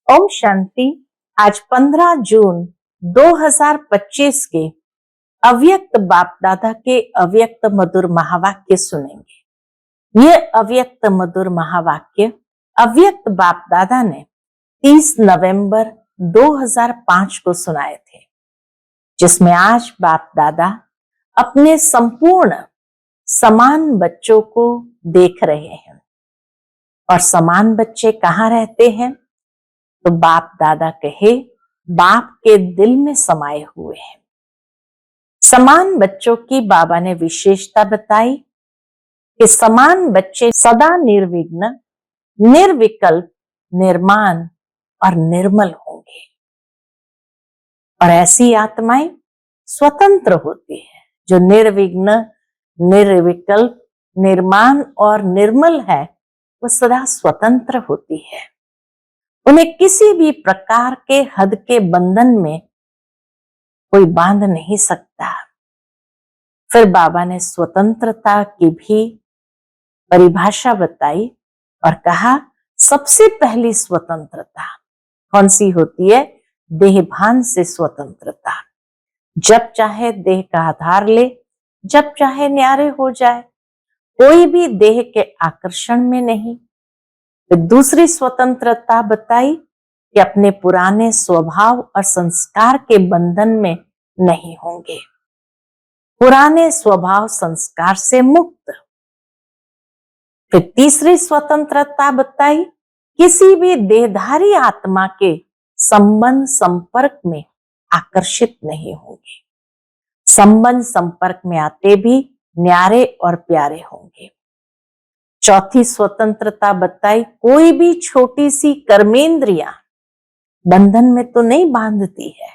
ओम शांति। आज 15 जून 2025 के अव्यक्त बाप दादा के अव्यक्त मधुर महावाक्य सुनेंगे। ये अव्यक्त मधुर महावाक्य अव्यक्त बाप दादा ने 30 नवंबर 2005 को सुनाए थे, जिसमें आज बाप दादा अपने संपूर्ण समान बच्चों को देख रहे हैं। और समान बच्चे कहाँ रहते हैं? तो बाप दादा कहे बाप के दिल में समाये हुए हैं। समान बच्चों की बाबा ने विशेषता बताई कि समान बच्चे सदा निर्विघ्न, निर्विकल्प, निर्माण और निर्मल होंगे। और ऐसी आत्माएं स्वतंत्र होती हैं जो निर्विघ्न, निर्विकल्प, निर्माण और निर्मल है, वो सदा स्वतंत्र होती है। उन्हें किसी भी प्रकार के हद के बंधन में कोई बांध नहीं सकता। फिर बाबा ने स्वतंत्रता की भी परिभाषा बताई और कहा सबसे पहली स्वतंत्रता कौन सी होती है? देहभान से स्वतंत्रता। जब चाहे देह का आधार ले, जब चाहे न्यारे हो जाए, कोई भी देह के आकर्षण में नहीं। तो दूसरी स्वतंत्रता बताई कि अपने पुराने स्वभाव और संस्कार के बंधन में नहीं होंगे, पुराने स्वभाव संस्कार से मुक्त। फिर तीसरी स्वतंत्रता बताई किसी भी देहधारी आत्मा के संबंध संपर्क में आकर्षित नहीं होंगे, संबंध संपर्क में आते भी न्यारे और प्यारे होंगे। चौथी स्वतंत्रता बताई कोई भी छोटी सी कर्मेंद्रियां बंधन में तो नहीं बांधती है।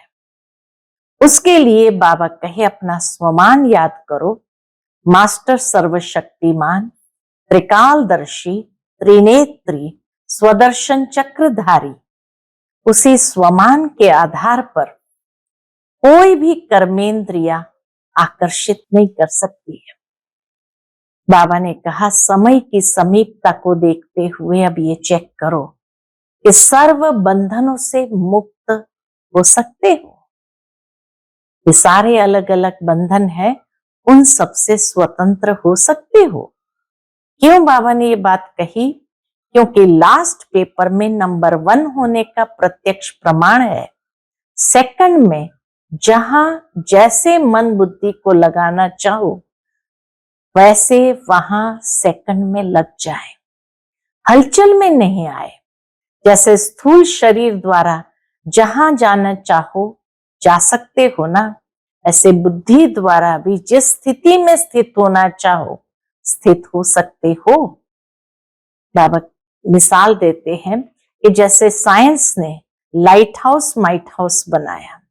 उसके लिए बाबा कहे अपना स्वमान याद करो। मास्टर सर्वशक्तिमान, त्रिकालदर्शी, त्रिनेत्री, स्वदर्शन चक्रधारी, उसी स्वमान के आधार पर कोई भी कर्मेंद्रियां आकर्षित नहीं कर सकती है। बाबा ने कहा समय की समीपता को देखते हुए अब ये चेक करो कि सर्व बंधनों से मुक्त हो सकते हो। ये सारे अलग अलग बंधन है, उन सब से स्वतंत्र हो सकते हो। क्यों बाबा ने ये बात कही? क्योंकि लास्ट पेपर में नंबर 1 होने का प्रत्यक्ष प्रमाण है। सेकंड में जहां जैसे मन बुद्धि को लगाना चाहो वैसे वहां सेकंड में लग जाए, हलचल में नहीं आए। जैसे स्थूल शरीर द्वारा जहां जाना चाहो जा सकते हो ना, ऐसे बुद्धि द्वारा भी जिस स्थिति में स्थित होना चाहो स्थित हो सकते हो। बाबा मिसाल देते हैं कि जैसे साइंस ने लाइट हाउस माइट हाउस बनाया,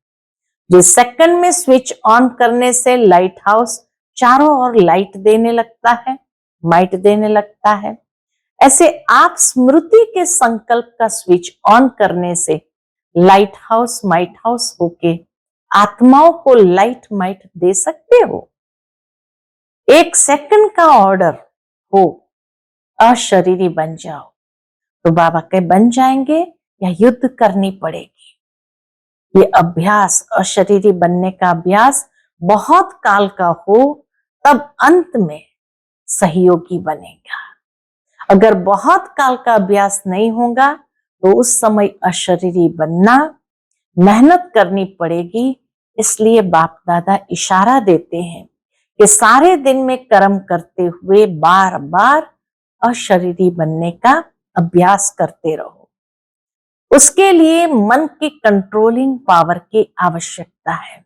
जो सेकंड में स्विच ऑन करने से लाइट हाउस चारों ओर लाइट देने लगता है, माइट देने लगता है। ऐसे आप स्मृति के संकल्प का स्विच ऑन करने से लाइट हाउस माइट हाउस होके आत्माओं को लाइट माइट दे सकते हो। एक सेकंड का ऑर्डर हो, अशरीरी बन जाओ, तो बाबा के बन जाएंगे या युद्ध करनी पड़ेगी? ये अभ्यास, अशरीरी बनने का अभ्यास बहुत काल का हो तब अंत में सहयोगी बनेगा। अगर बहुत काल का अभ्यास नहीं होगा तो उस समय अशरीरी बनना, मेहनत करनी पड़ेगी। इसलिए बाप दादा इशारा देते हैं कि सारे दिन में कर्म करते हुए बार बार अशरीरी बनने का अभ्यास करते रहो। उसके लिए मन की कंट्रोलिंग पावर की आवश्यकता है।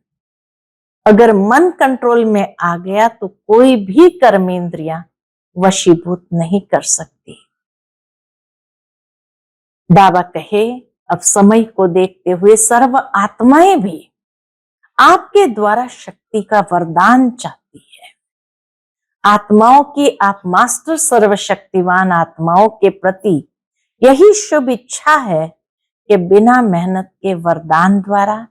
अगर मन कंट्रोल में आ गया तो कोई भी कर्मेंद्रियां वशीभूत नहीं कर सकती। बाबा कहे अब समय को देखते हुए सर्व आत्माएं भी आपके द्वारा शक्ति का वरदान चाहती है। आत्माओं की आप मास्टर सर्वशक्तिवान आत्माओं के प्रति यही शुभ इच्छा है कि बिना मेहनत के वरदान द्वारा,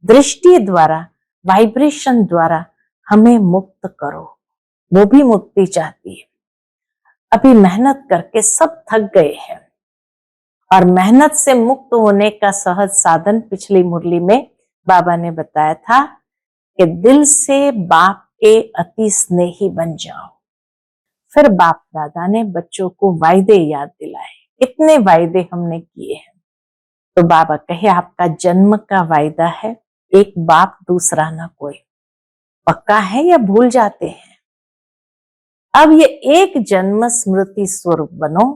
दृष्टि द्वारा, वाइब्रेशन द्वारा हमें मुक्त करो। वो भी मुक्ति चाहती है। अभी मेहनत करके सब थक गए हैं और मेहनत से मुक्त होने का सहज साधन पिछली मुरली में बाबा ने बताया था कि दिल से बाप के अति स्नेही बन जाओ। फिर बाप दादा ने बच्चों को वायदे याद दिलाए। कितने वायदे हमने किए हैं। तो बाबा कहे आपका जन्म का वायदा है, एक बाप दूसरा ना कोई। पक्का है या भूल जाते हैं? अब ये एक जन्म स्मृति स्वरूप बनो।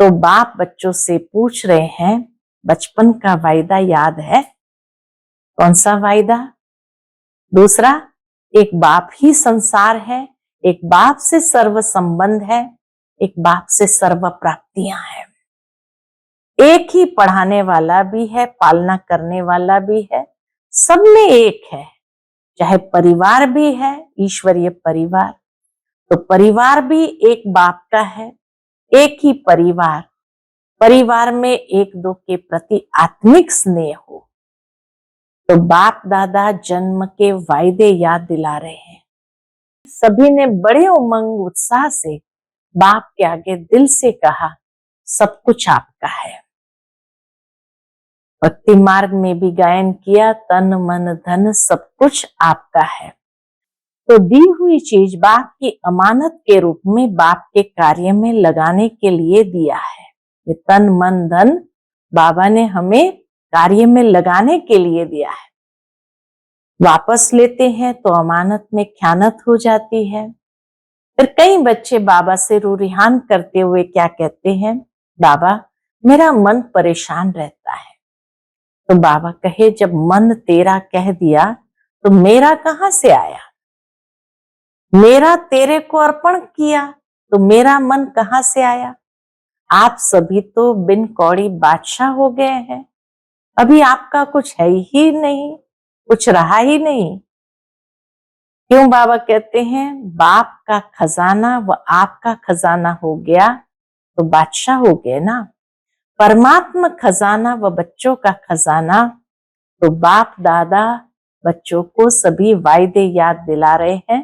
तो बाप बच्चों से पूछ रहे हैं, बचपन का वायदा याद है? कौन सा वायदा? दूसरा, एक बाप ही संसार है, एक बाप से सर्व संबंध है, एक बाप से सर्व प्राप्तियां हैं। एक ही पढ़ाने वाला भी है, पालना करने वाला भी है, सब में एक है। चाहे परिवार भी है, ईश्वरीय परिवार, तो परिवार भी एक बाप का है। एक ही परिवार, परिवार में एक दो के प्रति आत्मिक स्नेह हो। तो बाप दादा जन्म के वायदे याद दिला रहे हैं। सभी ने बड़े उमंग उत्साह से बाप के आगे दिल से कहा, सब कुछ आपका है। भक्ति मार्ग में भी गायन किया, तन मन धन सब कुछ आपका है। तो दी हुई चीज बाप की अमानत के रूप में बाप के कार्य में लगाने के लिए दिया है। ये तन मन धन बाबा ने हमें कार्य में लगाने के लिए दिया है। वापस लेते हैं तो अमानत में ख्यानत हो जाती है। फिर कई बच्चे बाबा से रूरिहान करते हुए क्या कहते हैं, बाबा मेरा मन परेशान रहता है। तो बाबा कहे, जब मन तेरा कह दिया तो मेरा कहां से आया? मेरा तेरे को अर्पण किया तो मेरा मन कहां से आया? आप सभी तो बिन कौड़ी बादशाह हो गए हैं। अभी आपका कुछ है ही नहीं, कुछ रहा ही नहीं। क्यों बाबा कहते हैं, बाप का खजाना व आपका खजाना हो गया तो बादशाह हो गए ना। परमात्मा खजाना व बच्चों का खजाना। तो बाप दादा बच्चों को सभी वायदे याद दिला रहे हैं,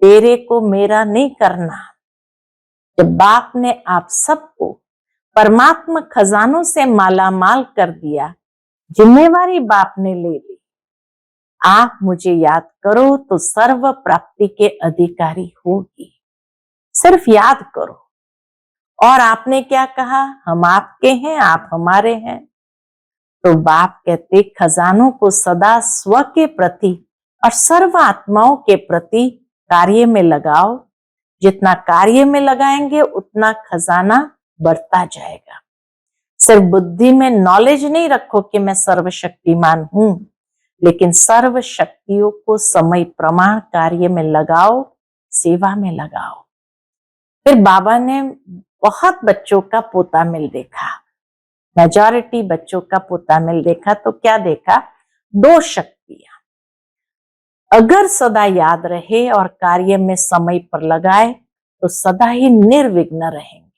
तेरे को मेरा नहीं करना। जब बाप ने आप सबको परमात्मा खजानों से मालामाल कर दिया, जिम्मेवारी बाप ने ले ली। आप मुझे याद करो तो सर्व प्राप्ति के अधिकारी होगी। सिर्फ याद करो। और आपने क्या कहा, हम आपके हैं, आप हमारे हैं। तो बाप कहते, खजानों को सदा स्व के प्रति और सर्व आत्माओं के प्रति कार्य में लगाओ। जितना कार्य में लगाएंगे उतना खजाना बढ़ता जाएगा। सिर्फ बुद्धि में नॉलेज नहीं रखो कि मैं सर्वशक्तिमान हूं, लेकिन सर्व शक्तियों को समय प्रमाण कार्य में लगाओ, सेवा में लगाओ। फिर बाबा ने बहुत बच्चों का पोता मिल देखा, मेजॉरिटी बच्चों का पोता मिल देखा। तो क्या देखा, दो शक्तियां अगर सदा याद रहे और कार्य में समय पर लगाए तो सदा ही निर्विघ्न रहेंगे।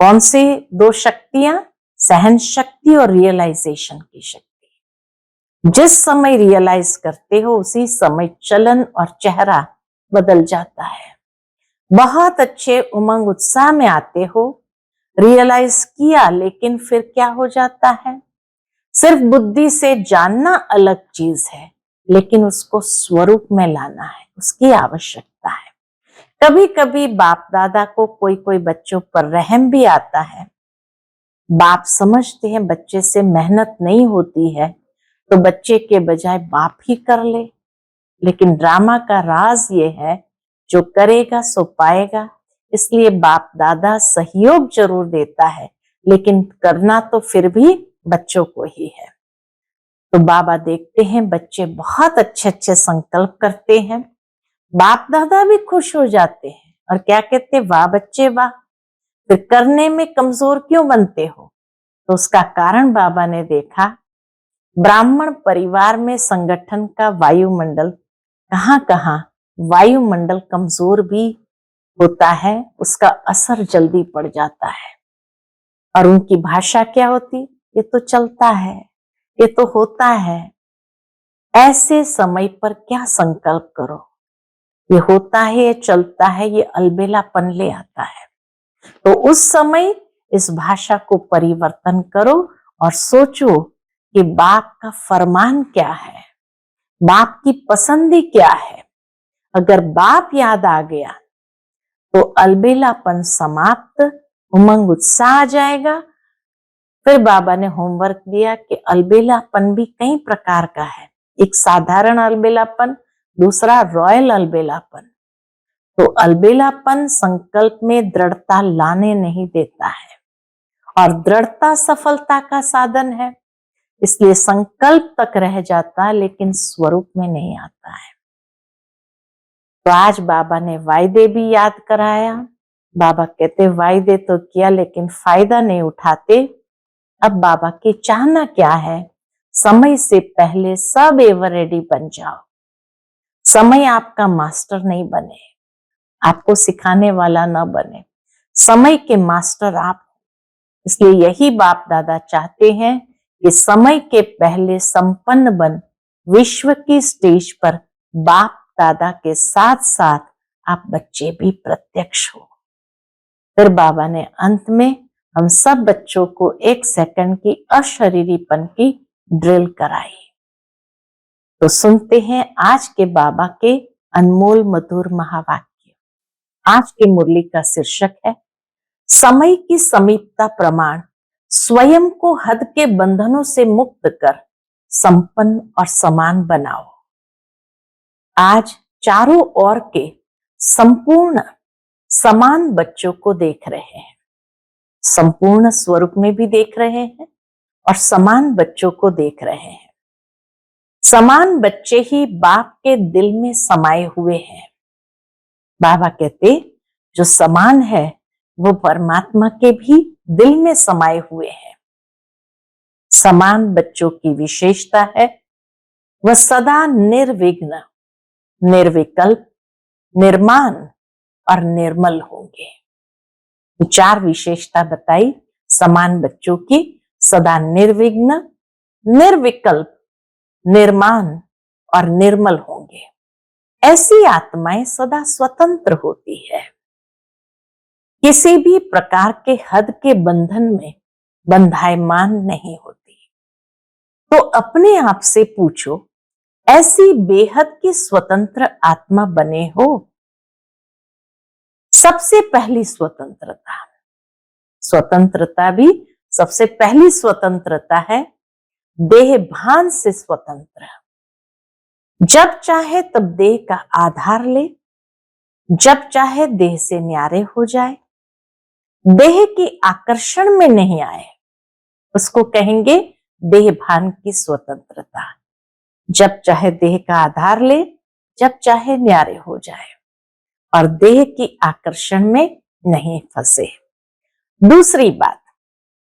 कौन सी दो शक्तियां? सहन शक्ति और रियलाइजेशन की शक्ति। जिस समय रियलाइज करते हो उसी समय चलन और चेहरा बदल जाता है। बहुत अच्छे उमंग उत्साह में आते हो, रियलाइज किया, लेकिन फिर क्या हो जाता है, सिर्फ बुद्धि से जानना अलग चीज है, लेकिन उसको स्वरूप में लाना है, उसकी आवश्यकता है। कभी कभी बाप दादा को कोई कोई बच्चों पर रहम भी आता है। बाप समझते हैं बच्चे से मेहनत नहीं होती है तो बच्चे के बजाय बाप ही कर ले। लेकिन ड्रामा का राज ये है, जो करेगा सो पाएगा। इसलिए बाप दादा सहयोग जरूर देता है, लेकिन करना तो फिर भी बच्चों को ही है। तो बाबा देखते हैं बच्चे बहुत अच्छे अच्छे संकल्प करते हैं, बाप दादा भी खुश हो जाते हैं और क्या कहते, वाह बच्चे वाह, फिर करने में कमजोर क्यों बनते हो? तो उसका कारण बाबा ने देखा, ब्राह्मण परिवार में संगठन का वायुमंडल कहां कहां वायुमंडल कमजोर भी होता है, उसका असर जल्दी पड़ जाता है। और उनकी भाषा क्या होती, ये तो चलता है, ये तो होता है। ऐसे समय पर क्या संकल्प करो, ये होता है, ये चलता है, ये अलबेलापन ले आता है। तो उस समय इस भाषा को परिवर्तन करो और सोचो कि बाप का फरमान क्या है, बाप की पसंदी क्या है। अगर बाप याद आ गया तो अलबेलापन समाप्त, उमंग उत्साह आ जाएगा। फिर बाबा ने होमवर्क दिया कि अलबेलापन भी कई प्रकार का है, एक साधारण अलबेलापन, दूसरा रॉयल अलबेलापन। तो अलबेलापन संकल्प में दृढ़ता लाने नहीं देता है और दृढ़ता सफलता का साधन है, इसलिए संकल्प तक रह जाता है लेकिन स्वरूप में नहीं आता है। तो आज बाबा ने वायदे भी याद कराया। बाबा कहते वायदे तो किया लेकिन फायदा नहीं उठाते। अब बाबा की चाहना क्या है, समय से पहले सब एवर रेडी बन जाओ। समय आपका मास्टर नहीं बने, आपको सिखाने वाला न बने, समय के मास्टर आप। इसलिए यही बाप दादा चाहते हैं कि समय के पहले संपन्न बन विश्व की स्टेज पर बाप दादा के साथ साथ आप बच्चे भी प्रत्यक्ष हो। फिर बाबा ने अंत में हम सब बच्चों को 1 सेकंड की अशरीरीपन की ड्रिल कराई। तो सुनते हैं आज के बाबा के अनमोल मधुर महावाक्य। आज की मुरली का शीर्षक है समय की समीपता प्रमाण, स्वयं को हद के बंधनों से मुक्त कर संपन्न और समान बनाओ। आज चारों ओर के संपूर्ण समान बच्चों को देख रहे हैं, संपूर्ण स्वरूप में भी देख रहे हैं और समान बच्चों को देख रहे हैं। समान बच्चे ही बाप के दिल में समाये हुए हैं। बाबा कहते जो समान है वो परमात्मा के भी दिल में समाये हुए हैं। समान बच्चों की विशेषता है वह सदा निर्विघ्न, निर्विकल्प, निर्माण और निर्मल होंगे। 4 विशेषता बताई समान बच्चों की, सदा निर्विघ्न, निर्विकल्प, निर्माण और निर्मल होंगे। ऐसी आत्माएं सदा स्वतंत्र होती है, किसी भी प्रकार के हद के बंधन में बंधायमान नहीं होती। तो अपने आप से पूछो, ऐसी बेहद की स्वतंत्र आत्मा बने हो? सबसे पहली स्वतंत्रता, स्वतंत्रता भी सबसे पहली स्वतंत्रता है देह भान से स्वतंत्र। जब चाहे तब देह का आधार ले, जब चाहे देह से न्यारे हो जाए, देह की आकर्षण में नहीं आए, उसको कहेंगे देह भान की स्वतंत्रता। जब चाहे देह का आधार ले, जब चाहे न्यारे हो जाए और देह की आकर्षण में नहीं फंसे। दूसरी बात,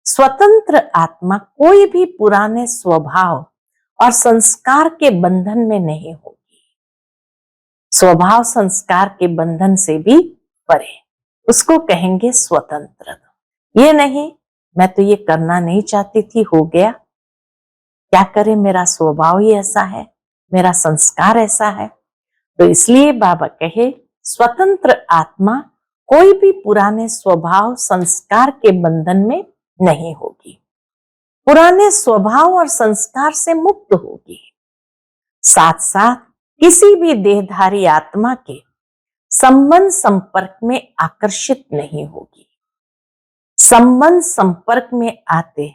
स्वतंत्र आत्मा कोई भी पुराने स्वभाव और संस्कार के बंधन में नहीं होगी। स्वभाव संस्कार के बंधन से भी परे, उसको कहेंगे स्वतंत्र। ये नहीं मैं तो ये करना नहीं चाहती थी, हो गया, क्या करे, मेरा स्वभाव ही ऐसा है, मेरा संस्कार ऐसा है। तो इसलिए बाबा कहे स्वतंत्र आत्मा कोई भी पुराने स्वभाव संस्कार के बंधन में नहीं होगी, पुराने स्वभाव और संस्कार से मुक्त होगी। साथ साथ किसी भी देहधारी आत्मा के संबंध संपर्क में आकर्षित नहीं होगी। संबंध संपर्क में आते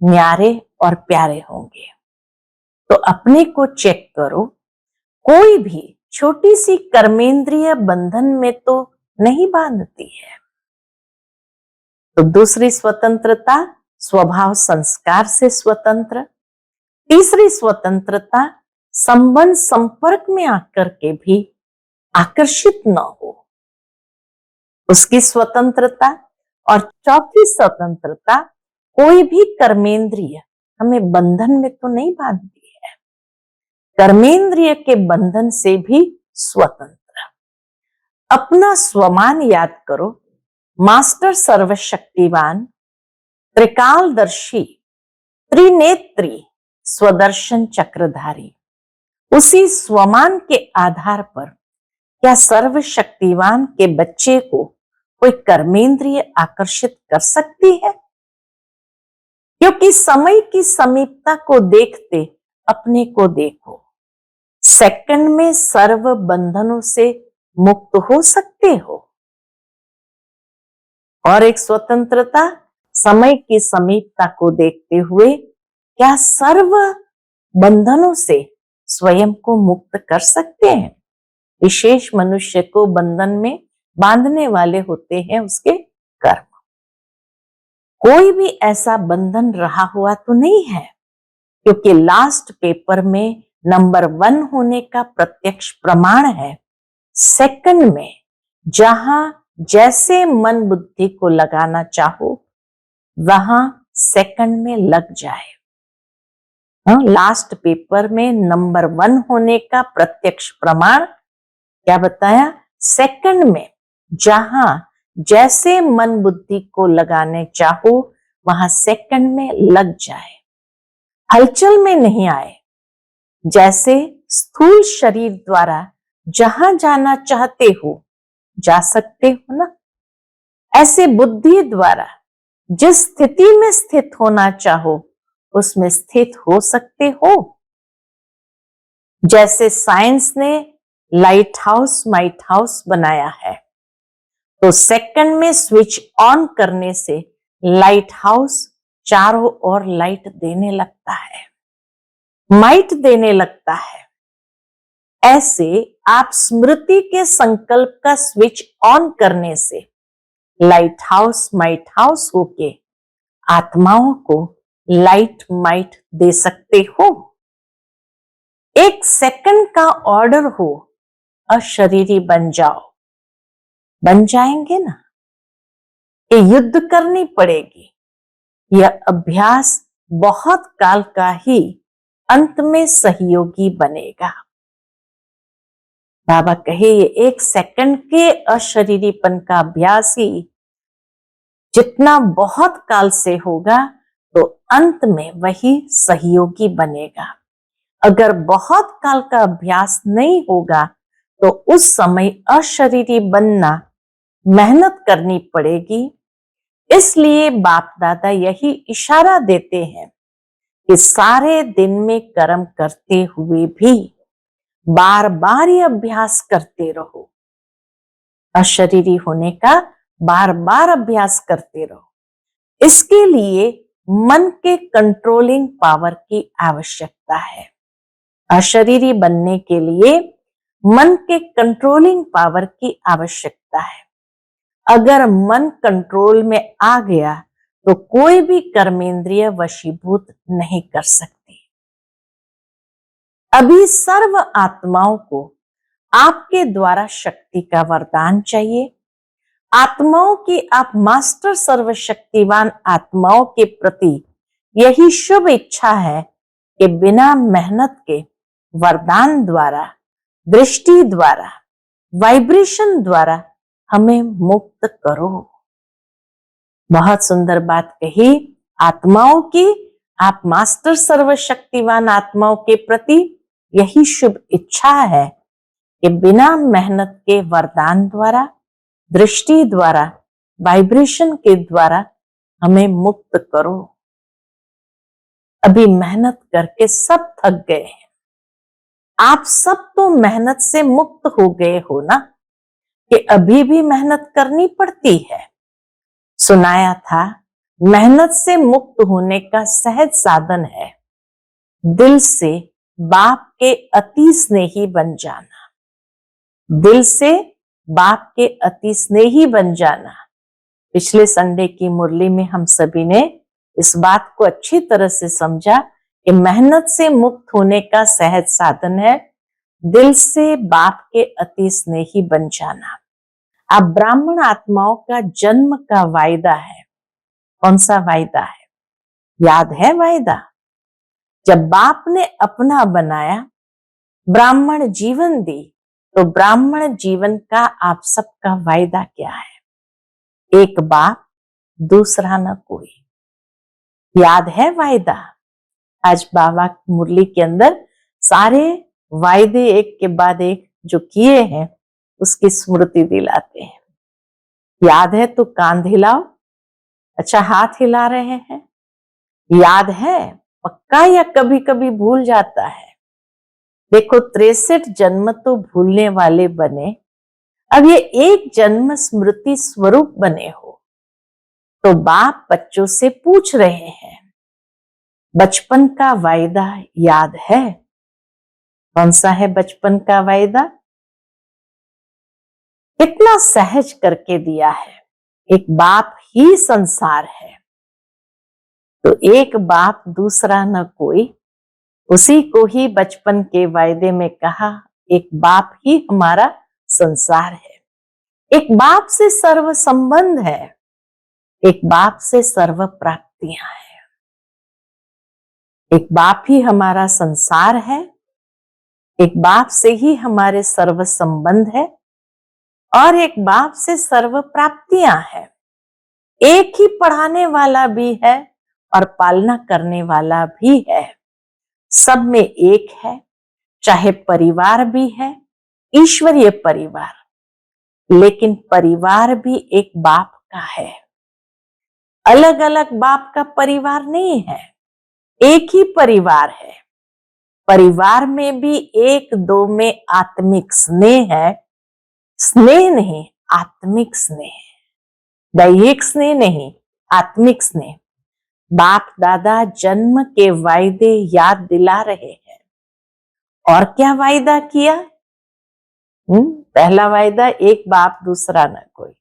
न्यारे और प्यारे होंगे। तो अपने को चेक करो, कोई भी छोटी सी कर्मेंद्रिय बंधन में तो नहीं बांधती है। तो दूसरी स्वतंत्रता स्वभाव संस्कार से स्वतंत्र। तीसरी स्वतंत्रता संबंध संपर्क में आकर के भी आकर्षित न हो, उसकी स्वतंत्रता। और चौथी स्वतंत्रता कोई भी कर्मेंद्रिय हमें बंधन में तो नहीं बांधती है, कर्मेंद्रिय के बंधन से भी स्वतंत्र। अपना स्वमान याद करो, मास्टर सर्वशक्तिवान, त्रिकालदर्शी, त्रिनेत्री, स्वदर्शन चक्रधारी। उसी स्वमान के आधार पर क्या सर्वशक्तिवान के बच्चे को कोई कर्मेंद्रिय आकर्षित कर सकती है? क्योंकि समय की समीपता को देखते अपने को देखो, सेकंड में सर्व बंधनों से मुक्त हो सकते हो। और एक स्वतंत्रता, समय की समीपता को देखते हुए क्या सर्व बंधनों से स्वयं को मुक्त कर सकते हैं? विशेष मनुष्य को बंधन में बांधने वाले होते हैं उसके कर्म। कोई भी ऐसा बंधन रहा हुआ तो नहीं है, क्योंकि लास्ट पेपर में नंबर 1 होने का प्रत्यक्ष प्रमाण है। सेकंड में जहां जैसे मन बुद्धि को लगाना चाहो वहां सेकंड में लग जाए। लास्ट पेपर में नंबर 1 होने का प्रत्यक्ष प्रमाण क्या बताया? सेकंड में जहां जैसे मन बुद्धि को लगाने चाहो वहां सेकंड में लग जाए, हलचल में नहीं आए। जैसे स्थूल शरीर द्वारा जहां जाना चाहते हो जा सकते हो ना, ऐसे बुद्धि द्वारा जिस स्थिति में स्थित होना चाहो उसमें स्थित हो सकते हो। जैसे साइंस ने लाइट हाउस माइट हाउस बनाया है, तो सेकंड में स्विच ऑन करने से लाइट हाउस चारों ओर लाइट देने लगता है, माइट देने लगता है। ऐसे आप स्मृति के संकल्प का स्विच ऑन करने से लाइट हाउस माइट हाउस होके आत्माओं को लाइट माइट दे सकते हो। एक सेकंड का ऑर्डर हो, अशरीरी बन जाओ, बन जाएंगे ना? ये युद्ध करनी पड़ेगी। यह अभ्यास बहुत काल का ही अंत में सहयोगी बनेगा। बाबा कहे ये एक सेकंड के अशरीरीपन का अभ्यास ही जितना बहुत काल से होगा तो अंत में वही सहयोगी बनेगा। अगर बहुत काल का अभ्यास नहीं होगा तो उस समय अशरीरी बनना मेहनत करनी पड़ेगी। इसलिए बाप दादा यही इशारा देते हैं कि सारे दिन में कर्म करते हुए भी बार बार ये अभ्यास करते रहो, अशरीरी होने का बार बार अभ्यास करते रहो। इसके लिए मन के कंट्रोलिंग पावर की आवश्यकता है। अशरीरी बनने के लिए मन के कंट्रोलिंग पावर की आवश्यकता है। अगर मन कंट्रोल में आ गया तो कोई भी कर्मेंद्रिय वशीभूत नहीं कर सकती। अभी सर्व आत्माओं को आपके द्वारा शक्ति का वरदान चाहिए। आत्माओं की आप मास्टर सर्वशक्तिवान आत्माओं के प्रति यही शुभ इच्छा है कि बिना मेहनत के वरदान द्वारा, दृष्टि द्वारा, वाइब्रेशन द्वारा हमें मुक्त करो। बहुत सुंदर बात कही। आत्माओं की आप मास्टर सर्वशक्तिवान आत्माओं के प्रति यही शुभ इच्छा है कि बिना मेहनत के वरदान द्वारा, दृष्टि द्वारा, वाइब्रेशन के द्वारा हमें मुक्त करो। अभी मेहनत करके सब थक गए हैं। आप सब तो मेहनत से मुक्त हो गए हो ना, कि अभी भी मेहनत करनी पड़ती है। सुनाया था मेहनत से मुक्त होने का सहज साधन है दिल से बाप के अति स्नेही बन जाना। दिल से बाप के अति स्नेही बन जाना। पिछले संडे की मुरली में हम सभी ने इस बात को अच्छी तरह से समझा कि मेहनत से मुक्त होने का सहज साधन है दिल से बाप के अति स्नेही बन जाना। अब ब्राह्मण आत्माओं का जन्म का वायदा है। कौन सा वायदा है? याद है वायदा? जब बाप ने अपना बनाया, ब्राह्मण जीवन दी, तो ब्राह्मण जीवन का आप सबका वायदा क्या है? एक बाप, दूसरा न कोई। याद है वायदा? आज बाबा मुरली के अंदर सारे वायदे एक के बाद एक जो किए हैं उसकी स्मृति दिलाते हैं। याद है तो कांध हिलाओ। अच्छा, हाथ हिला रहे हैं। याद है पक्का या कभी कभी भूल जाता है? देखो, 63 जन्म तो भूलने वाले बने, अब ये एक जन्म स्मृति स्वरूप बने हो। तो बाप बच्चों से पूछ रहे हैं, बचपन का वायदा याद है? कौन सा है बचपन का वायदा? कितना सहज करके दिया है। एक बाप ही संसार है, तो एक बाप दूसरा न कोई, उसी को ही बचपन के वायदे में कहा, एक बाप ही हमारा संसार है। एक बाप से सर्व संबंध है, एक बाप से सर्व प्राप्तियां हैं। एक बाप ही हमारा संसार है, एक बाप से ही हमारे सर्व संबंध है, और एक बाप से सर्व प्राप्तियां हैं। एक ही पढ़ाने वाला भी है और पालना करने वाला भी है। सब में एक है, चाहे परिवार भी है, ईश्वरीय परिवार, लेकिन परिवार भी एक बाप का है। अलग अलग बाप का परिवार नहीं है, एक ही परिवार है। परिवार में भी एक दो में आत्मिक स्नेह है, स्नेह नहीं, आत्मिक स्नेह, दैहिक स्नेह नहीं, आत्मिक स्नेह। बाप दादा जन्म के वायदे याद दिला रहे हैं। और क्या वायदा किया? पहला वायदा, एक बाप दूसरा न कोई।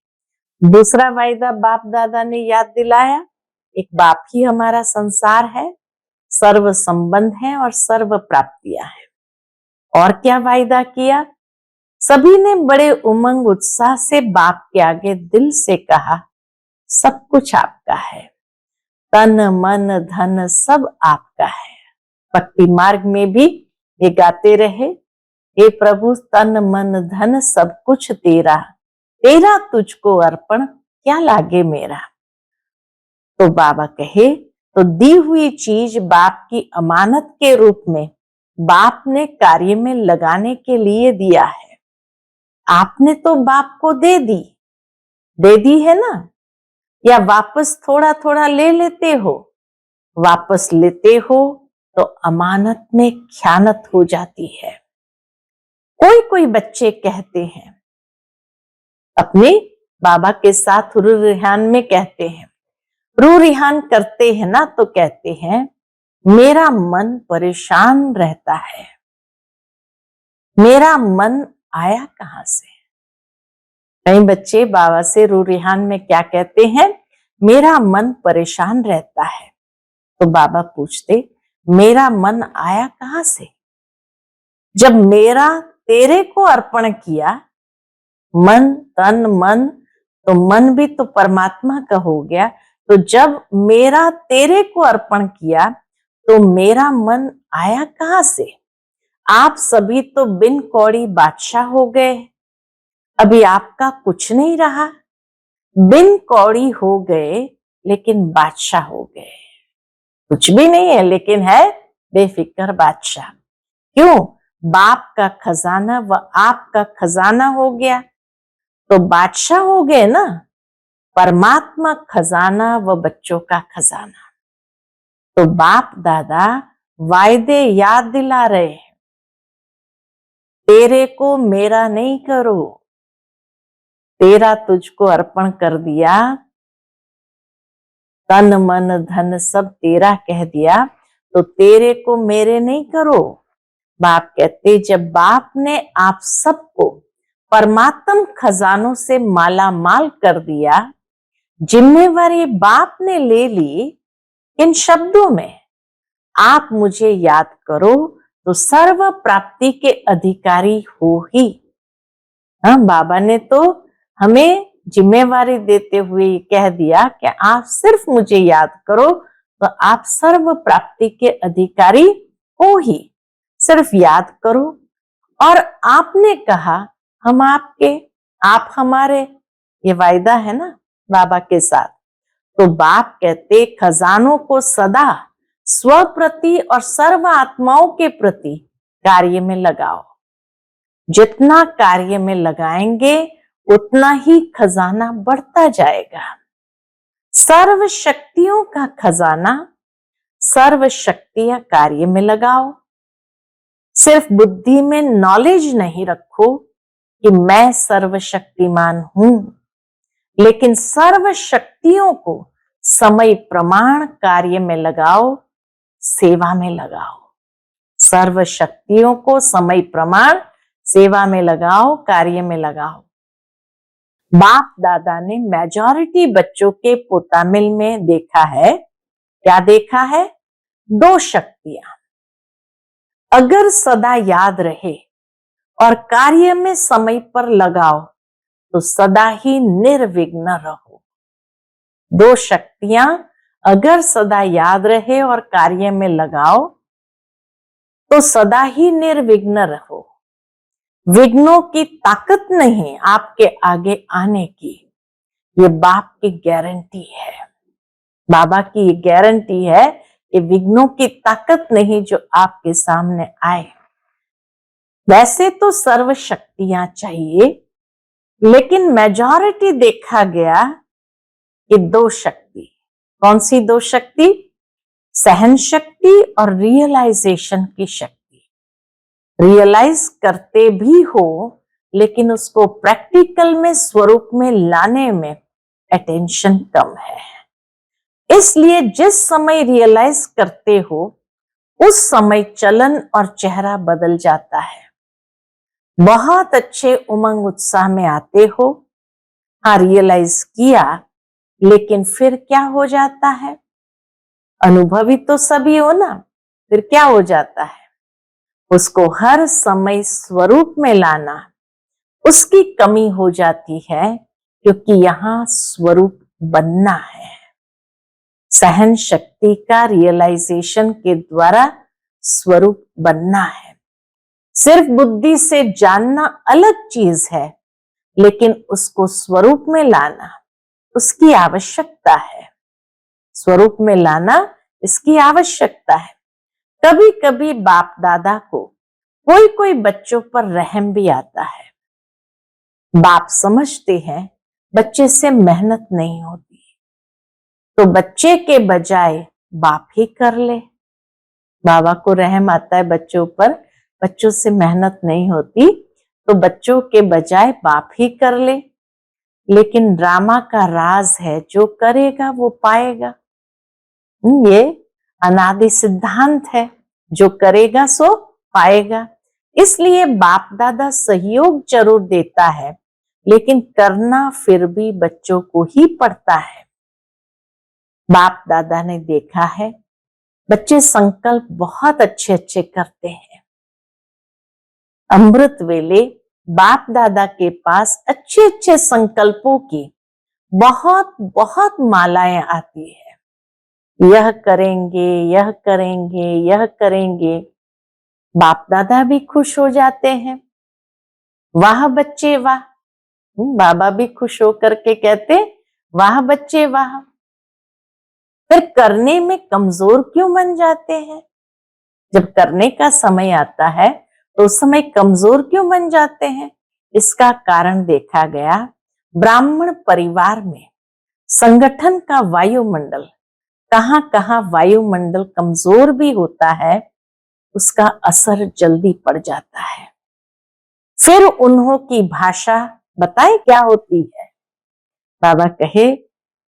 दूसरा वायदा बाप दादा ने याद दिलाया, एक बाप ही हमारा संसार है, सर्व संबंध है और सर्व प्राप्तियां हैं। और क्या वायदा किया? सभी ने बड़े उमंग उत्साह से बाप के आगे दिल से कहा, सब कुछ आपका है, तन मन धन सब आपका है। भक्ति मार्ग में भी ये गाते रहे, हे प्रभु तन मन धन सब कुछ तेरा, तेरा तुझको अर्पण क्या लागे मेरा। तो बाबा कहे, तो दी हुई चीज बाप की अमानत के रूप में बाप ने कार्य में लगाने के लिए दिया है। आपने तो बाप को दे दी है ना? या वापस थोड़ा थोड़ा ले लेते हो? वापस लेते हो तो अमानत में ख्यानत हो जाती है। कोई कोई बच्चे कहते हैं, अपने बाबा के साथ रू रिहान में कहते हैं, रू रिहान करते हैं ना, तो कहते हैं मेरा मन परेशान रहता है। मेरा मन आया कहां से? कई बच्चे बाबा से रू रिहान में क्या कहते हैं? मेरा मन परेशान रहता है। तो बाबा पूछते, मेरा मन आया कहां से? जब मेरा तेरे को अर्पण किया, मन तन मन, तो मन भी तो परमात्मा का हो गया। तो जब मेरा तेरे को अर्पण किया तो मेरा मन आया कहां से? आप सभी तो बिन कौड़ी बादशाह हो गए, अभी आपका कुछ नहीं रहा। बिन कौड़ी हो गए लेकिन बादशाह हो गए। कुछ भी नहीं है लेकिन है बेफिक्र बादशाह। क्यों? बाप का खजाना व आपका खजाना हो गया, तो बादशाह हो गए ना। परमात्मा खजाना व बच्चों का खजाना। तो बाप दादा वायदे याद दिला रहे हैं, तेरे को मेरा नहीं करो, तेरा तुझको अर्पण कर दिया, तन मन धन सब तेरा कह दिया, तो तेरे को मेरे नहीं करो। बाप कहते, जब बाप ने आप सबको परमात्म खजानों से माला माल कर दिया, जिम्मेवारी बाप ने ले ली। इन शब्दों में, आप मुझे याद करो तो सर्व प्राप्ति के अधिकारी हो ही। हाँ, बाबा ने तो हमें जिम्मेवारी देते हुए कह दिया कि आप सिर्फ मुझे याद करो तो आप सर्व प्राप्ति के अधिकारी हो ही। सिर्फ याद करो। और आपने कहा हम आपके, आप हमारे, ये वायदा है ना बाबा के साथ। तो बाप कहते, खजानों को सदा स्व प्रति और सर्व आत्माओं के प्रति कार्य में लगाओ। जितना कार्य में लगाएंगे उतना ही खजाना बढ़ता जाएगा। सर्व शक्तियों का खजाना, सर्व शक्तियां कार्य में लगाओ। सिर्फ बुद्धि में नॉलेज नहीं रखो कि मैं सर्वशक्तिमान हूं, लेकिन सर्व शक्तियों को समय प्रमाण कार्य में लगाओ, सेवा में लगाओ। सर्व शक्तियों को समय प्रमाण सेवा में लगाओ, कार्य में लगाओ। बाप दादा ने मेजॉरिटी बच्चों के पोतामिल में देखा है, क्या देखा है? दो शक्तियां। अगर सदा याद रहे और कार्य में समय पर लगाओ तो सदा ही निर्विघ्न रहो। दो शक्तियां अगर सदा याद रहे और कार्य में लगाओ तो सदा ही निर्विघ्न रहो। विघ्नों की ताकत नहीं आपके आगे आने की, ये बाप की गारंटी है। बाबा की ये गारंटी है कि विघ्नों की ताकत नहीं जो आपके सामने आए। वैसे तो सर्व शक्तियां चाहिए, लेकिन मेजॉरिटी देखा गया कि दो शक्ति। कौन सी दो शक्ति? सहन शक्ति और रियलाइजेशन की शक्ति। रियलाइज करते भी हो, लेकिन उसको प्रैक्टिकल में स्वरूप में लाने में अटेंशन कम है। इसलिए जिस समय रियलाइज करते हो उस समय चलन और चेहरा बदल जाता है। बहुत अच्छे उमंग उत्साह में आते हो, हाँ रियलाइज किया, लेकिन फिर क्या हो जाता है? अनुभवी तो सभी हो ना, फिर क्या हो जाता है? उसको हर समय स्वरूप में लाना, उसकी कमी हो जाती है, क्योंकि यहां स्वरूप बनना है। सहन शक्ति का रियलाइजेशन के द्वारा स्वरूप बनना है। सिर्फ बुद्धि से जानना अलग चीज है, लेकिन उसको स्वरूप में लाना उसकी आवश्यकता है। स्वरूप में लाना इसकी आवश्यकता है। कभी कभी बाप दादा को कोई कोई बच्चों पर रहम भी आता है। बाप समझते हैं बच्चे से मेहनत नहीं होती, तो बच्चे के बजाय बाप ही कर ले। बाबा को रहम आता है बच्चों पर, बच्चों से मेहनत नहीं होती तो बच्चों के बजाय बाप ही कर ले। लेकिन ड्रामा का राज है, जो करेगा वो पाएगा। ये अनादि सिद्धांत है, जो करेगा सो पाएगा। इसलिए बाप दादा सहयोग जरूर देता है, लेकिन करना फिर भी बच्चों को ही पड़ता है। बाप दादा ने देखा है बच्चे संकल्प बहुत अच्छे अच्छे करते हैं। अमृत वेले बाप दादा के पास अच्छे अच्छे संकल्पों की बहुत बहुत मालाएं आती है। यह करेंगे, यह करेंगे, यह करेंगे। बाप दादा भी खुश हो जाते हैं, वाह बच्चे वाह। बाबा भी खुश होकर के कहते, वाह बच्चे वाह। फिर करने में कमजोर क्यों बन जाते हैं? जब करने का समय आता है तो उस समय कमजोर क्यों बन जाते हैं? इसका कारण देखा गया, ब्राह्मण परिवार में संगठन का वायुमंडल, कहां कहां वायुमंडल कमजोर भी होता है, उसका असर जल्दी पड़ जाता है। फिर उन्हों की भाषा बताए क्या होती है? बाबा कहे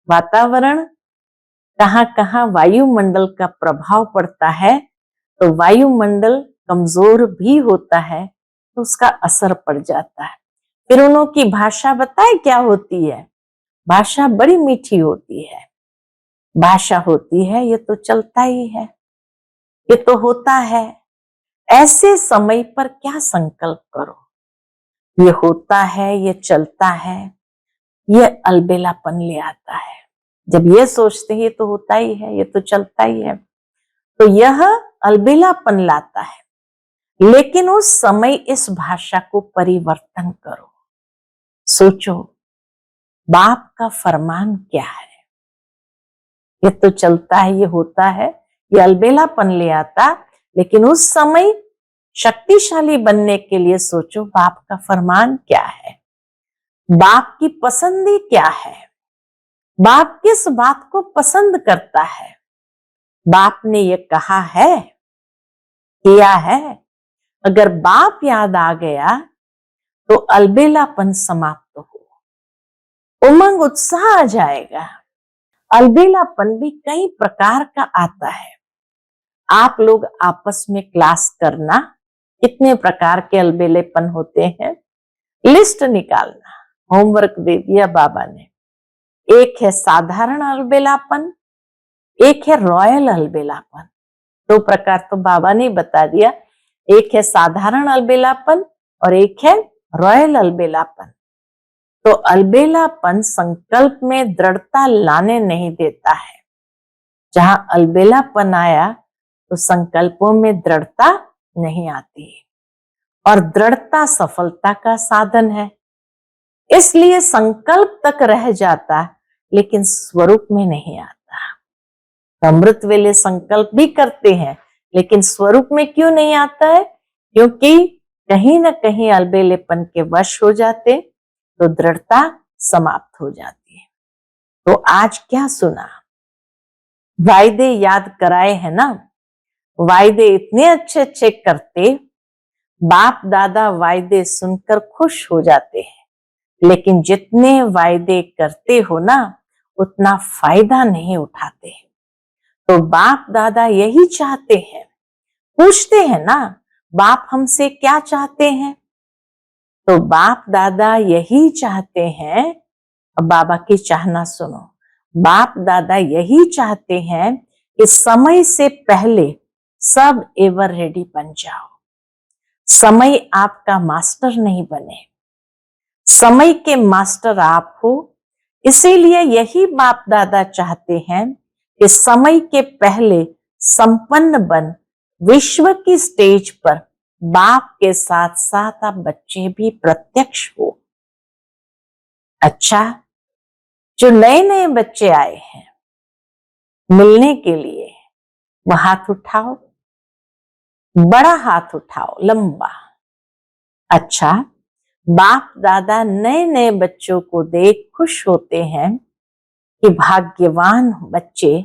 वातावरण, कहां कहां वायुमंडल का प्रभाव पड़ता है तो वायुमंडल कमजोर भी होता है, तो उसका असर पड़ जाता है। फिर उन्हों की भाषा बताए क्या होती है? भाषा बड़ी मीठी होती है। भाषा होती है ये तो चलता ही है, ये तो होता है। ऐसे समय पर क्या संकल्प करो? ये होता है, ये चलता है, ये अलबेलापन ले आता है। जब ये सोचते हैं ये तो होता ही है, ये तो चलता ही है, तो यह अलबेलापन लाता है। लेकिन उस समय इस भाषा को परिवर्तन करो। सोचो बाप का फरमान क्या है? ये तो चलता है, ये होता है, ये अलबेलापन ले आता, लेकिन उस समय शक्तिशाली बनने के लिए सोचो बाप का फरमान क्या है। बाप की पसंदी क्या है, बाप किस बात को पसंद करता है, बाप ने ये कहा है, किया है। अगर बाप याद आ गया तो अलबेलापन समाप्त हो, उमंग उत्साह आ जाएगा। अलबेलापन भी कई प्रकार का आता है। आप लोग आपस में क्लास करना, कितने प्रकार के अलबेलेपन होते हैं लिस्ट निकालना। होमवर्क दे दिया बाबा ने। एक है साधारण अलबेलापन, एक है रॉयल अलबेलापन। दो प्रकार तो बाबा ने बता दिया। एक है साधारण अलबेलापन और एक है रॉयल अलबेलापन। तो अलबेलापन संकल्प में दृढ़ता लाने नहीं देता है। जहां अलबेलापन आया तो संकल्पों में दृढ़ता नहीं आती, और दृढ़ता सफलता का साधन है। इसलिए संकल्प तक रह जाता लेकिन स्वरूप में नहीं आता। अमृत वेले संकल्प भी करते हैं लेकिन स्वरूप में क्यों नहीं आता है? क्योंकि कहीं ना कहीं अलबेलेपन के वश हो जाते तो दृढ़ता समाप्त हो जाती है। तो आज क्या सुना? वायदे याद कराए हैं ना। वायदे इतने अच्छे अच्छे करते, बाप दादा वायदे सुनकर खुश हो जाते हैं, लेकिन जितने वायदे करते हो ना उतना फायदा नहीं उठाते। तो बाप दादा यही चाहते हैं, पूछते हैं ना बाप हमसे क्या चाहते हैं? तो बाप दादा यही चाहते हैं। अब बाबा की चाहना सुनो। बाप दादा यही चाहते हैं कि समय से पहले सब एवर रेडी बन जाओ। समय आपका मास्टर नहीं बने, समय के मास्टर आप हो। इसीलिए यही बाप दादा चाहते हैं कि समय के पहले संपन्न बन विश्व की स्टेज पर बाप के साथ साथ आप बच्चे भी प्रत्यक्ष हो। अच्छा, जो नए नए बच्चे आए हैं मिलने के लिए, वह हाथ उठाओ, बड़ा हाथ उठाओ, लंबा। अच्छा, बाप दादा नए नए बच्चों को देख खुश होते हैं कि भाग्यवान बच्चे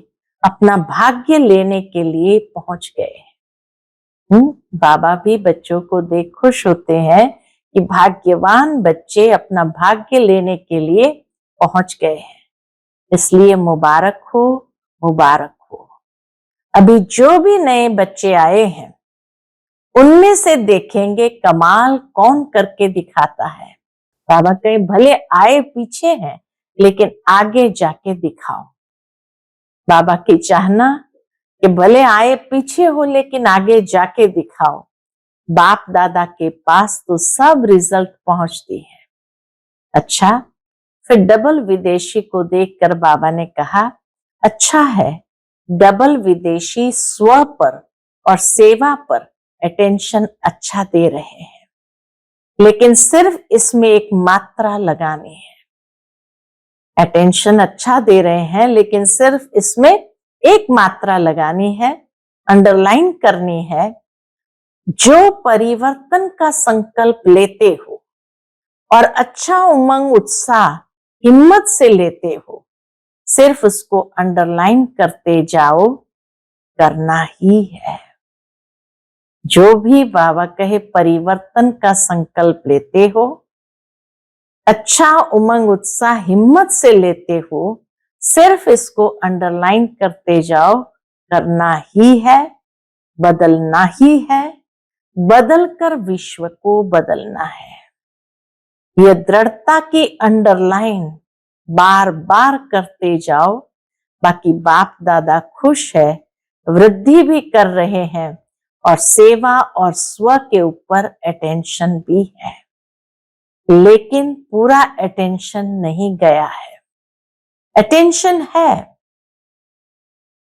अपना भाग्य लेने के लिए पहुंच गए। बाबा भी बच्चों को देख खुश होते हैं कि भाग्यवान बच्चे अपना भाग्य लेने के लिए पहुंच गए हैं। इसलिए मुबारक हो, मुबारक हो। अभी जो भी नए बच्चे आए हैं उनमें से देखेंगे कमाल कौन करके दिखाता है। बाबा कहे भले आए पीछे हैं लेकिन आगे जाके दिखाओ। बाबा की चाहना कि भले आए पीछे हो लेकिन आगे जाके दिखाओ। बाप दादा के पास तो सब रिजल्ट पहुंचती है। अच्छा, फिर डबल विदेशी को देखकर बाबा ने कहा, अच्छा है डबल विदेशी स्व पर और सेवा पर अटेंशन अच्छा दे रहे हैं, लेकिन सिर्फ इसमें एक मात्रा लगानी है। अटेंशन अच्छा दे रहे हैं लेकिन सिर्फ इसमें एक मात्रा लगानी है, अंडरलाइन करनी है। जो परिवर्तन का संकल्प लेते हो और अच्छा उमंग उत्साह हिम्मत से लेते हो, सिर्फ उसको अंडरलाइन करते जाओ, करना ही है। जो भी बाबा कहे परिवर्तन का संकल्प लेते हो, अच्छा उमंग उत्साह हिम्मत से लेते हो, सिर्फ इसको अंडरलाइन करते जाओ, करना ही है, बदलना ही है, बदलकर विश्व को बदलना है। यह दृढ़ता की अंडरलाइन बार बार करते जाओ। बाकी बाप दादा खुश है, वृद्धि भी कर रहे हैं और सेवा और स्व के ऊपर अटेंशन भी है, लेकिन पूरा अटेंशन नहीं गया है। अटेंशन है,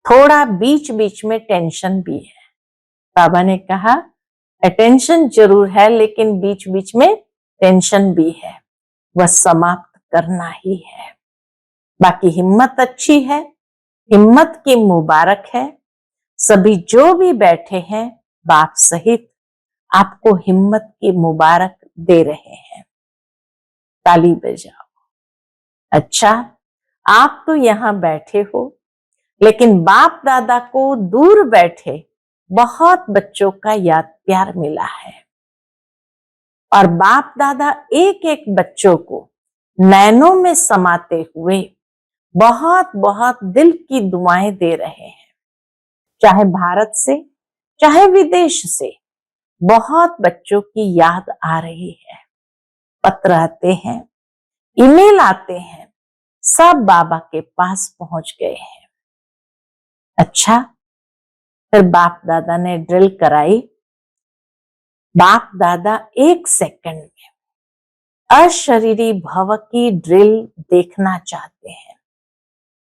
थोड़ा बीच बीच में टेंशन भी है। बाबा ने कहा अटेंशन जरूर है लेकिन बीच बीच में टेंशन भी है, वह समाप्त करना ही है। बाकी हिम्मत अच्छी है, हिम्मत की मुबारक है। सभी जो भी बैठे हैं बाप सहित आपको हिम्मत की मुबारक दे रहे हैं। ताली बजाओ। अच्छा, आप तो यहां बैठे हो, लेकिन बाप दादा को दूर बैठे बहुत बच्चों का याद प्यार मिला है, और बाप दादा एक एक बच्चों को नैनों में समाते हुए बहुत बहुत दिल की दुआएं दे रहे हैं। चाहे भारत से, चाहे विदेश से बहुत बच्चों की याद आ रही है। पत्र आते हैं, ईमेल आते हैं, सब बाबा के पास पहुंच गए हैं। अच्छा, फिर बाप दादा ने ड्रिल कराई। बाप दादा 1 सेकंड में अशरीरी भव की ड्रिल देखना चाहते हैं।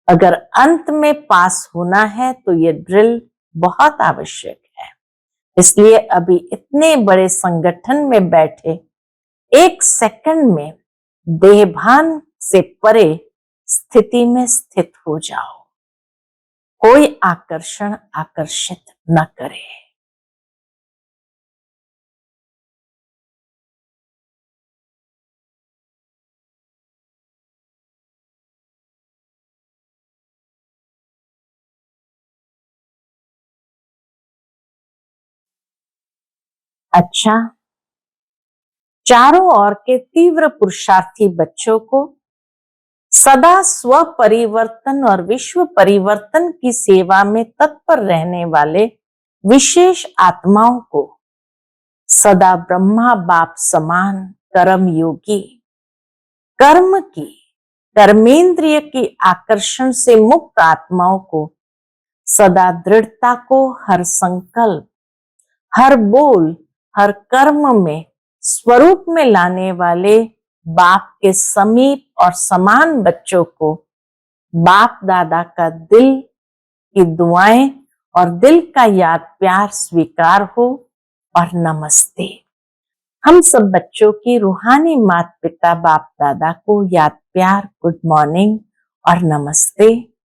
अगर अंत में पास होना है तो ये ड्रिल बहुत आवश्यक है। इसलिए अभी इतने बड़े संगठन में बैठे 1 सेकंड में देहभान से परे स्थिति में स्थित हो जाओ। कोई आकर्षण आकर्षित न करे। अच्छा, चारों ओर के तीव्र पुरुषार्थी बच्चों को सदा स्व परिवर्तन और विश्व परिवर्तन की सेवा में तत्पर रहने वाले विशेष आत्माओं को सदा ब्रह्मा बाप समान कर्म योगी, कर्म की, कर्मेंद्रिय की आकर्षण से मुक्त आत्माओं को सदा दृढ़ता को हर संकल्प, हर बोल, हर कर्म में स्वरूप में लाने वाले बाप के समीप और समान बच्चों को बाप दादा का दिल की दुआएं और दिल का याद प्यार स्वीकार हो और नमस्ते। हम सब बच्चों की रूहानी माता पिता बाप दादा को याद प्यार गुड मॉर्निंग और नमस्ते।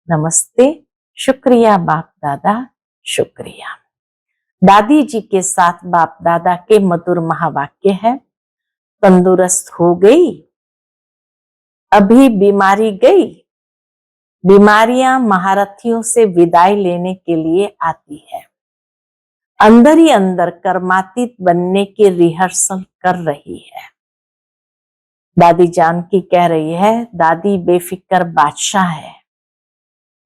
नमस्ते, शुक्रिया बाप दादा, शुक्रिया। दादी जी के साथ बाप दादा के मधुर महावाक्य है। तंदुरुस्त हो गई, अभी बीमारी गई। बीमारियां महारथियों से विदाई लेने के लिए आती है। अंदर ही अंदर कर्मातीत बनने की रिहर्सल कर रही है। दादी जानकी कह रही है, दादी बेफिक्र बादशाह है।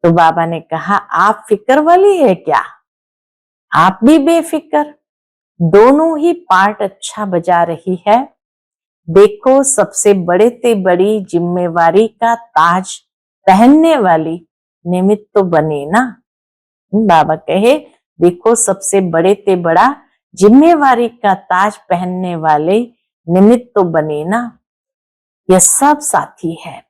तो बाबा ने कहा, आप फिक्र वाली है क्या? आप भी बेफिक्र। दोनों ही पार्ट अच्छा बजा रही है। देखो, सबसे बड़े से बड़ी जिम्मेवारी का ताज पहनने वाली निमित्त तो बने ना। बाबा कहे, देखो सबसे बड़े से बड़ा जिम्मेवारी का ताज पहनने वाले निमित्त तो बने ना। यह सब साथी है।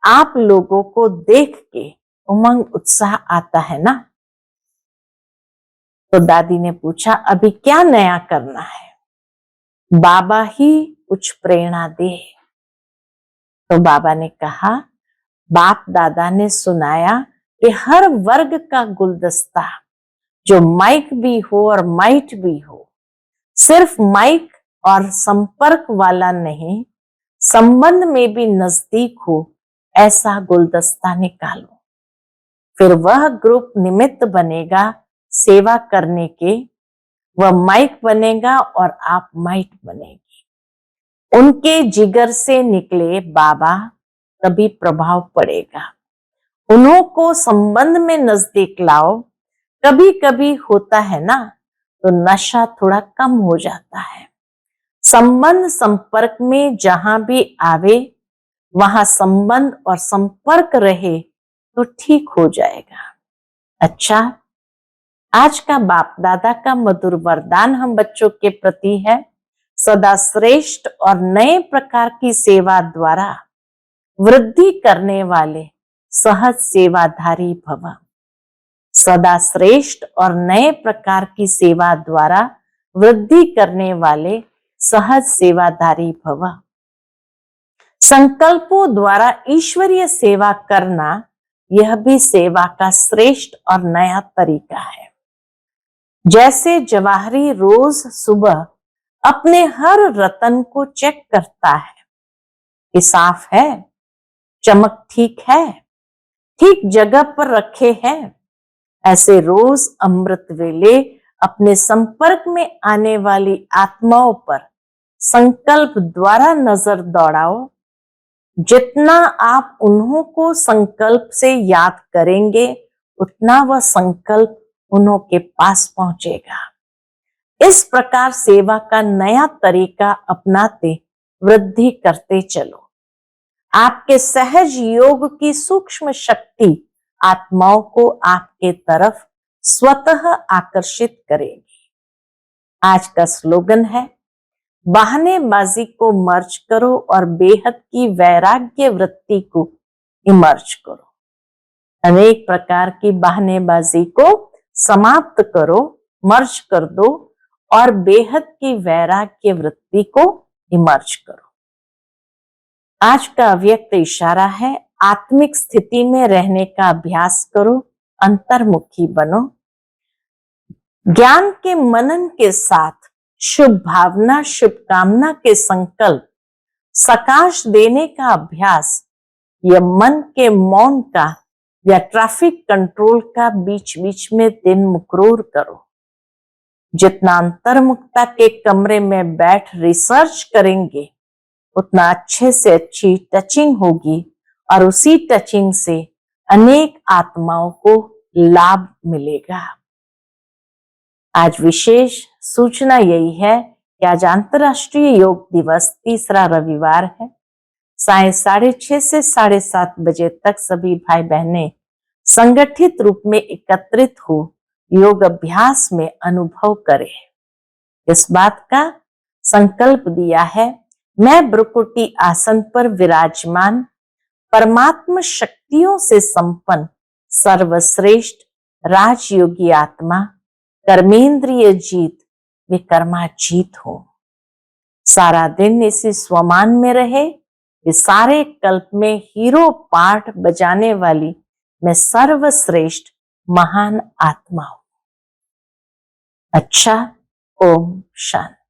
आप लोगों को देख के उमंग उत्साह आता है ना। तो दादी ने पूछा, अभी क्या नया करना है? बाबा ही कुछ प्रेरणा दे। तो बाबा ने कहा, बाप दादा ने सुनाया कि हर वर्ग का गुलदस्ता, जो माइक भी हो और माइट भी हो, सिर्फ माइक और संपर्क वाला नहीं, संबंध में भी नजदीक हो, ऐसा गुलदस्ता निकालो। फिर वह ग्रुप निमित्त बनेगा सेवा करने के, वह माइक बनेगा और आप माइट बनेगी। उनके जिगर से निकले बाबा, तभी प्रभाव पड़ेगा। उन्हों को संबंध में नजदीक लाओ। कभी कभी होता है ना, तो नशा थोड़ा कम हो जाता है। संबंध संपर्क में जहां भी आवे, वहां संबंध और संपर्क रहे तो ठीक हो जाएगा। अच्छा, आज का बाप दादा का मधुर वरदान हम बच्चों के प्रति है, सदा श्रेष्ठ और नए प्रकार की सेवा द्वारा वृद्धि करने वाले सहज सेवाधारी भव। सदा श्रेष्ठ और नए प्रकार की सेवा द्वारा वृद्धि करने वाले सहज सेवाधारी भव। संकल्पों द्वारा ईश्वरीय सेवा करना, यह भी सेवा का श्रेष्ठ और नया तरीका है। जैसे जवाहरी रोज सुबह अपने हर रतन को चेक करता है कि साफ है, चमक ठीक है, ठीक जगह पर रखे हैं। ऐसे रोज अमृत वेले अपने संपर्क में आने वाली आत्माओं पर संकल्प द्वारा नजर दौड़ाओ। जितना आप उन्हों को संकल्प से याद करेंगे, उतना वह संकल्प उन्हों के पास पहुंचेगा। इस प्रकार सेवा का नया तरीका अपनाते वृद्धि करते चलो। आपके सहज योग की सूक्ष्म शक्ति आत्माओं को आपके तरफ स्वतः आकर्षित करेगी। आज का स्लोगन है, बहानेबाजी को मर्ज करो और बेहद की वैराग्य वृत्ति को इमर्ज करो। अनेक प्रकार की बहानेबाजी को समाप्त करो, मर्ज कर दो और बेहद की वैराग्य वृत्ति को इमर्ज करो। आज का अव्यक्त इशारा है, आत्मिक स्थिति में रहने का अभ्यास करो, अंतर्मुखी बनो। ज्ञान के मनन के साथ शुभ भावना, शुभकामना के संकल्प, सकाश देने का अभ्यास या मन के मौन का या ट्रैफिक कंट्रोल का बीच बीच में दिन मुकरूर करो। जितना अंतर्मुखता के कमरे में बैठ रिसर्च करेंगे, उतना अच्छे से अच्छी टचिंग होगी और उसी टचिंग से अनेक आत्माओं को लाभ मिलेगा। आज विशेष सूचना यही है कि आज अंतर्राष्ट्रीय योग दिवस, तीसरा रविवार है। साय 6:30 से 7:30 बजे तक सभी भाई बहनें संगठित रूप में एकत्रित हो योग अभ्यास में अनुभव करें। इस बात का संकल्प दिया है, मैं ब्रुकुटी आसन पर विराजमान परमात्म शक्तियों से संपन्न सर्वश्रेष्ठ राजयोगी आत्मा कर्मेंद्रिय जीत विकर्मा जीत हो। सारा दिन इसी स्वमान में रहे, इस सारे कल्प में हीरो पार्ट बजाने वाली मैं सर्वश्रेष्ठ महान आत्मा हूं। अच्छा, ओम शांति।